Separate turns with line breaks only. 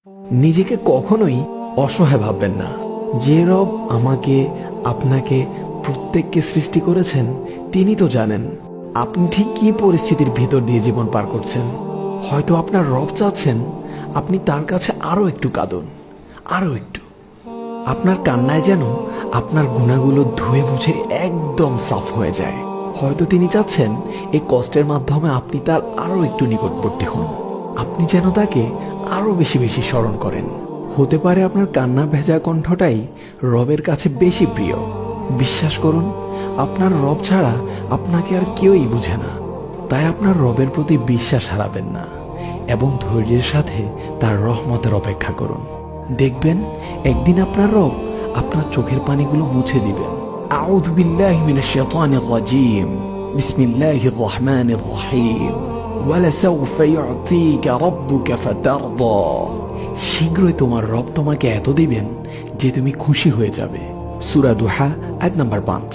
নিজেকে কখনোই অসহায় ভাববেন না। যে রব আমাকে, আপনাকে, প্রত্যেককে সৃষ্টি করেছেন তিনি তো জানেন আপনি ঠিক কী পরিস্থিতির ভিতর দিয়ে জীবন পার করছেন। হয়তো আপনার রব চাচ্ছেন আপনি তার কাছে আরো একটু কাঁদুন, আরো একটু। আপনার কান্নায় যেন আপনার গুণাগুলো ধুয়ে মুছে একদম সাফ হয়ে যায়। হয়তো তিনি চাচ্ছেন এই কষ্টের মাধ্যমে আপনি তার আরো একটু নিকটবর্তী হন, আপনি যেন তাকে আরো বেশি বেশি স্মরণ করেন। হতে পারে আপনার কান্না ভেজা কণ্ঠটাই রবের কাছে বেশি প্রিয়। বিশ্বাস করুন, আপনার রব ছাড়া আপনাকে আর কেউই বুঝে না। তাই আপনার রবের প্রতি বিশ্বাস হারাবেন না এবং ধৈর্যের সাথে তার রহমতের অপেক্ষা করুন। দেখবেন একদিন আপনার রব আপনার চোখের পানিগুলো মুছে দিবেন। আউযু বিল্লাহি মিনাশ শাইতানির রাজীম। বিসমিল্লাহির রহমানির রহিম। ওয়ালাসাউফা ইউতিকা রাব্বুকা ফাতারদা। শীঘ্রই তোমার রব তোমাকে এত দিবেন যে তুমি খুশি হয়ে যাবে। সূরা দুহা আয়াত নাম্বার 5।